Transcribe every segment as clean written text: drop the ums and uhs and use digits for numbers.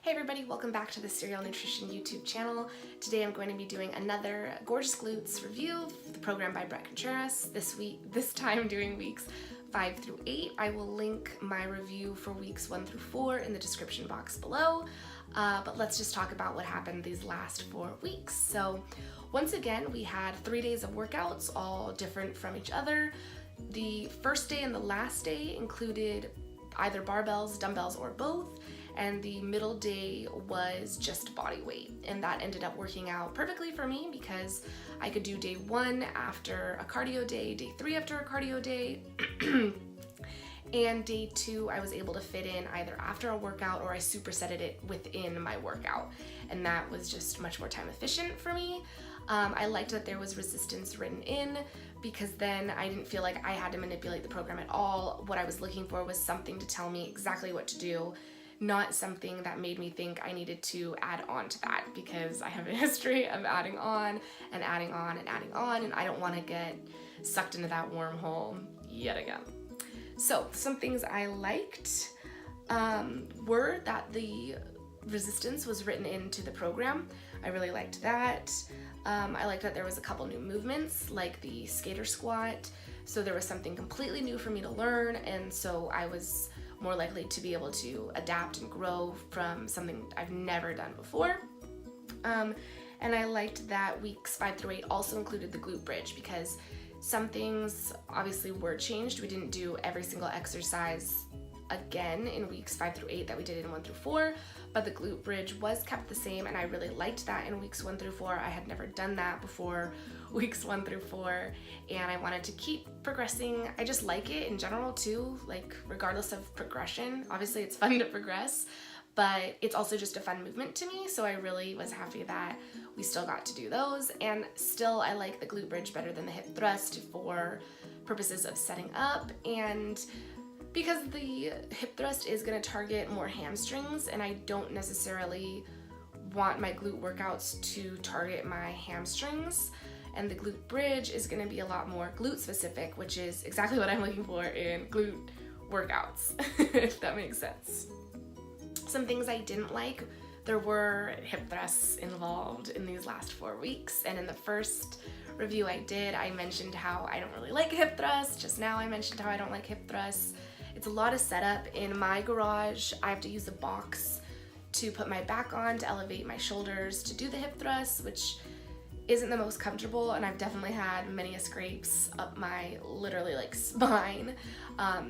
Hey everybody, welcome back to the Serial Nutrition YouTube channel. Today I'm going to be doing another Gorgeous Glutes review, the program by Bret Contreras. This time doing weeks 5 through 8. I will link my review for weeks 1 through 4 in the description box below. But let's just talk about what happened these last 4 weeks. So once again, we had 3 days of workouts, all different from each other. The first day and the last day included either barbells, dumbbells, or both. And the middle day was just body weight, and that ended up working out perfectly for me because I could do day 1 after a cardio day, day 3 after a cardio day, and day 2 I was able to fit in either after a workout or I supersetted it within my workout, and that was just much more time efficient for me. I liked that there was resistance written in because then I didn't feel like I had to manipulate the program at all. What I was looking for was something to tell me exactly what to do, not something that made me think I needed to add on to that, because I have a history of adding on and adding on and adding on, and I don't want to get sucked into that wormhole yet again. So some things I liked were that the resistance was written into the program. I really liked that. I liked that there was a couple new movements like the skater squat, so there was something completely new for me to learn, and so I was more likely to be able to adapt and grow from something I've never done before. And I liked that weeks 5 through 8 also included the glute bridge, because some things obviously were changed. We didn't do every single exercise again in weeks 5 through 8 that we did in 1 through 4, but the glute bridge was kept the same, and I really liked that in weeks 1 through 4. I had never done that before weeks 1 through 4, and I wanted to keep progressing. I just like it in general too, like regardless of progression. Obviously it's fun to progress, but it's also just a fun movement to me, so I really was happy that we still got to do those. And still I like the glute bridge better than the hip thrust for purposes of setting up, and because the hip thrust is going to target more hamstrings, and I don't necessarily want my glute workouts to target my hamstrings, and the glute bridge is going to be a lot more glute specific, which is exactly what I'm looking for in glute workouts, if that makes sense. Some things I didn't like: there were hip thrusts involved in these last 4 weeks, and in the first review I did, I mentioned how I don't really like hip thrusts. Just now I mentioned how I don't like hip thrusts. It's a lot of setup. In my garage, I have to use a box to put my back on to elevate my shoulders to do the hip thrusts, which isn't the most comfortable, and I've definitely had many scrapes up my literally like spine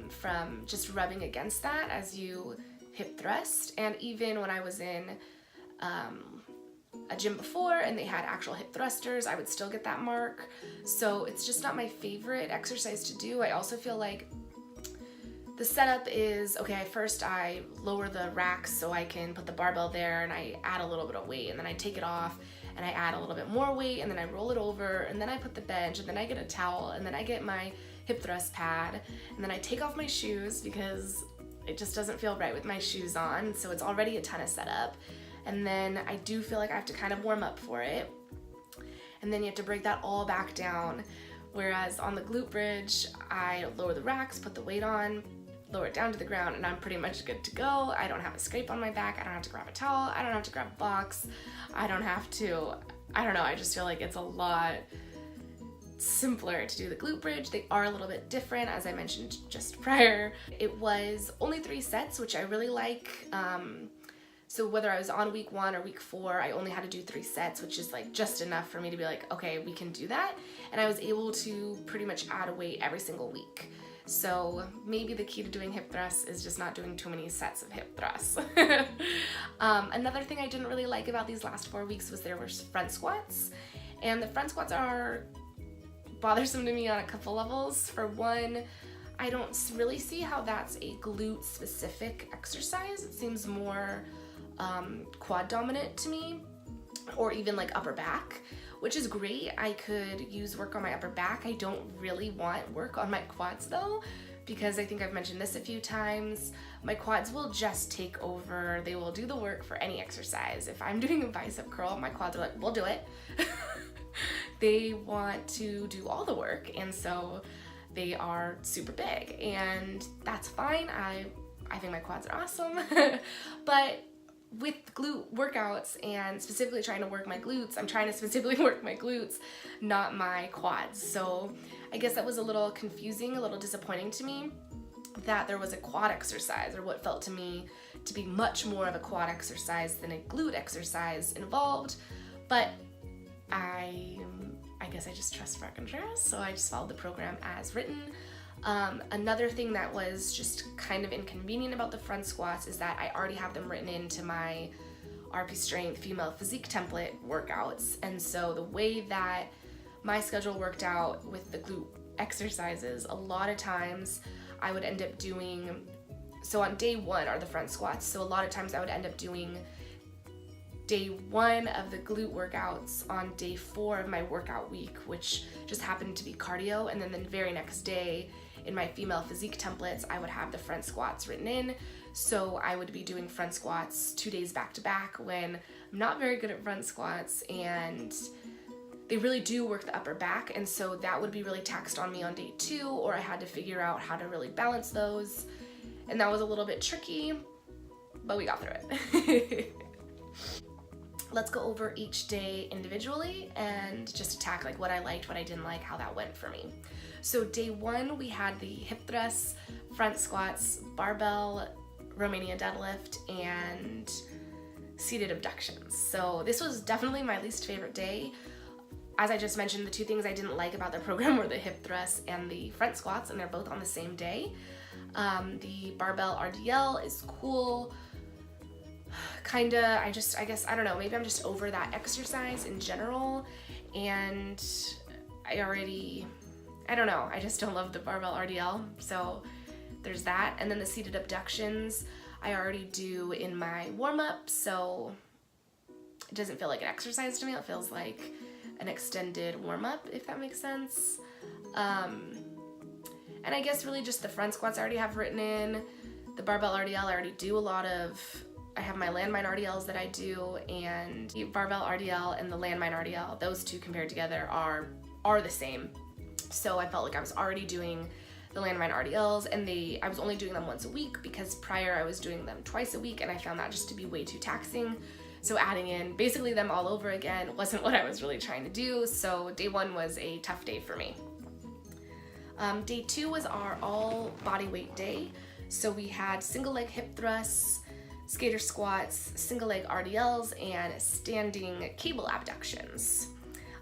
from just rubbing against that as you hip thrust. And even when I was in a gym before and they had actual hip thrusters, I would still get that mark. So it's just not my favorite exercise to do. I also feel like the setup is, okay, first I lower the racks so I can put the barbell there, and I add a little bit of weight, and then I take it off and I add a little bit more weight, and then I roll it over, and then I put the bench, and then I get a towel, and then I get my hip thrust pad, and then I take off my shoes because it just doesn't feel right with my shoes on, so it's already a ton of setup. And then I do feel like I have to kind of warm up for it, and then you have to break that all back down. Whereas on the glute bridge, I lower the racks, put the weight on, lower it down to the ground, and I'm pretty much good to go. I don't have a scrape on my back. I don't have to grab a towel. I don't have to grab a box. I don't know, I just feel like it's a lot simpler to do the glute bridge. They are a little bit different, as I mentioned just prior. It was only 3 sets, which I really like. So whether I was on week 1 or week 4, I only had to do 3 sets, which is like just enough for me to be like, okay, we can do that. And I was able to pretty much add a weight every single week. So maybe the key to doing hip thrusts is just not doing too many sets of hip thrusts. Another thing I didn't really like about these last 4 weeks was there were front squats. And the front squats are bothersome to me on a couple levels. For one, I don't really see how that's a glute specific exercise. It seems more quad dominant to me, or even like upper back, which is great. I could use work on my upper back. I don't really want work on my quads though, because I think I've mentioned this a few times. My quads will just take over. They will do the work for any exercise. If I'm doing a bicep curl, my quads are like, we'll do it. They want to do all the work, and so they are super big, and that's fine. I think my quads are awesome. But with glute workouts and specifically trying to work my glutes, I'm trying to specifically work my glutes, not my quads. So I guess that was a little confusing, a little disappointing to me that there was a quad exercise, or what felt to me to be much more of a quad exercise than a glute exercise involved. But I guess I just trust Bret Contreras, so I just followed the program as written. Another thing that was just kind of inconvenient about the front squats is that I already have them written into my RP Strength female physique template workouts, and so the way that my schedule worked out with the glute exercises, a lot of times I would end up doing, so on day 1 are the front squats, so a lot of times I would end up doing day 1 of the glute workouts on day 4 of my workout week, which just happened to be cardio, and then the very next day in my female physique templates, I would have the front squats written in. So I would be doing front squats 2 days back to back when I'm not very good at front squats, and they really do work the upper back, and so that would be really taxed on me on day 2, or I had to figure out how to really balance those, and that was a little bit tricky, but we got through it. Let's go over each day individually and just attack like what I liked, what I didn't like, how that went for me. So day 1, we had the hip thrusts, front squats, barbell, Romania deadlift, and seated abductions. So this was definitely my least favorite day. As I just mentioned, the 2 things I didn't like about the program were the hip thrusts and the front squats, and they're both on the same day. The barbell RDL is cool. Kinda, I guess, I don't know, maybe I'm just over that exercise in general, and I don't know, I just don't love the barbell RDL, so there's that. And then the seated abductions, I already do in my warm-up, so it doesn't feel like an exercise to me, it feels like an extended warm-up, if that makes sense. And I guess really just the front squats I already have written in, the barbell RDL I already do a lot of. I have my landmine RDLs that I do, and the barbell RDL and the landmine RDL, those 2 compared together are the same. So I felt like I was already doing the landmine RDLs, and I was only doing them once a week because prior I was doing them twice a week, and I found that just to be way too taxing. So adding in basically them all over again wasn't what I was really trying to do, so day 1 was a tough day for me. Day 2 was our all body weight day. So we had single leg hip thrusts, skater squats, single leg RDLs, and standing cable abductions.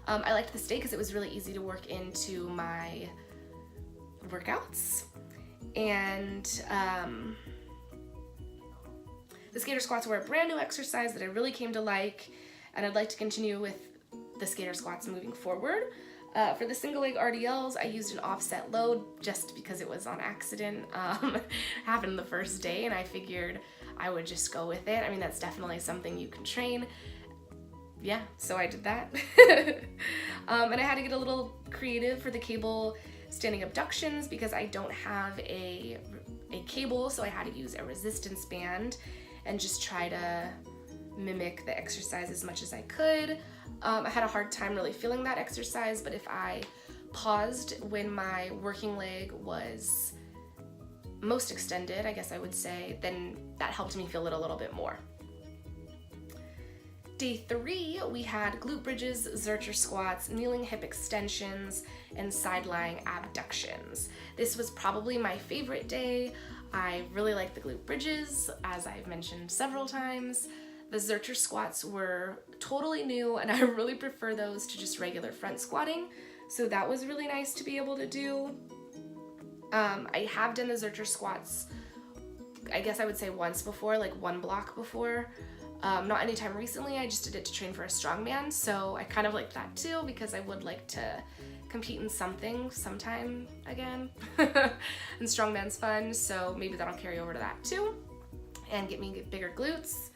I liked this day because it was really easy to work into my workouts. And the skater squats were a brand new exercise that I really came to like, and I'd like to continue with the skater squats moving forward. For the single leg RDLs, I used an offset load just because it was on accident. Happened the first day, and I figured I would just go with it. I mean, that's definitely something you can train. Yeah, so I did that. And I had to get a little creative for the cable standing abductions because I don't have a cable, so I had to use a resistance band and just try to mimic the exercise as much as I could. I had a hard time really feeling that exercise, but if I paused when my working leg was most extended, I guess I would say, then that helped me feel it a little bit more. Day 3, we had glute bridges, Zercher squats, kneeling hip extensions, and side lying abductions. This was probably my favorite day. I really liked the glute bridges, as I've mentioned several times. The Zercher squats were totally new, and I really prefer those to just regular front squatting, so that was really nice to be able to do. I have done the Zercher squats, I guess I would say once before, like 1 block before. Not anytime recently, I just did it to train for a strongman, so I kind of like that too because I would like to compete in something sometime again. And strongman's fun, so maybe that'll carry over to that too and get me bigger glutes.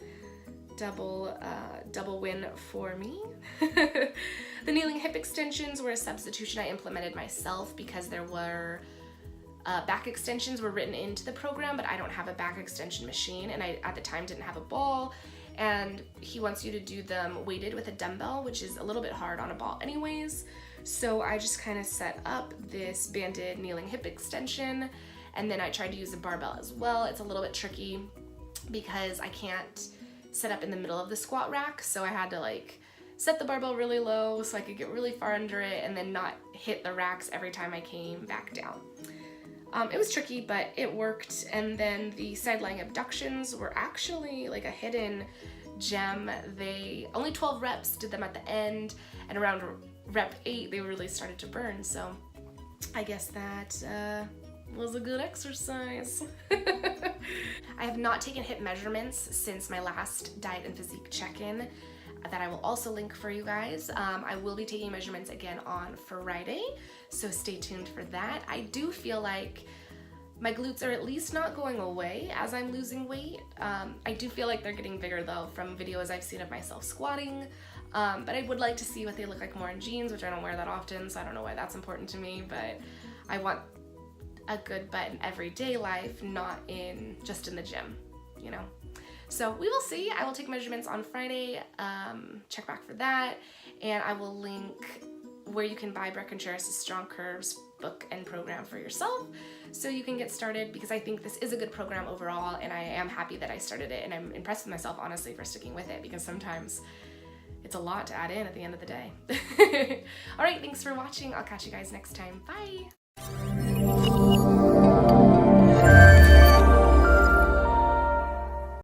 Double win for me. The kneeling hip extensions were a substitution I implemented myself because there were back extensions were written into the program, but I don't have a back extension machine, and I at the time didn't have a ball, and he wants you to do them weighted with a dumbbell, which is a little bit hard on a ball anyways. So I just kind of set up this banded kneeling hip extension, and then I tried to use a barbell as well. It's a little bit tricky because I can't set up in the middle of the squat rack, so I had to like set the barbell really low so I could get really far under it and then not hit the racks every time I came back down. It was tricky, but it worked. And then the side lying abductions were actually like a hidden gem. They only 12 reps, did them at the end, and around rep 8 they really started to burn, so I guess that was a good exercise. I have not taken hip measurements since my last diet and physique check-in that I will also link for you guys. I will be taking measurements again on Friday, so stay tuned for that. I do feel like my glutes are at least not going away as I'm losing weight. I do feel like they're getting bigger though from videos I've seen of myself squatting, but I would like to see what they look like more in jeans, which I don't wear that often, so I don't know why that's important to me, but I want a good butt in everyday life, not just in the gym, you know? So we will see. I will take measurements on Friday, check back for that, and I will link where you can buy Bret Contreras' Strong Curves book and program for yourself so you can get started, because I think this is a good program overall, and I am happy that I started it, and I'm impressed with myself, honestly, for sticking with it, because sometimes it's a lot to add in at the end of the day. All right, thanks for watching. I'll catch you guys next time. Bye.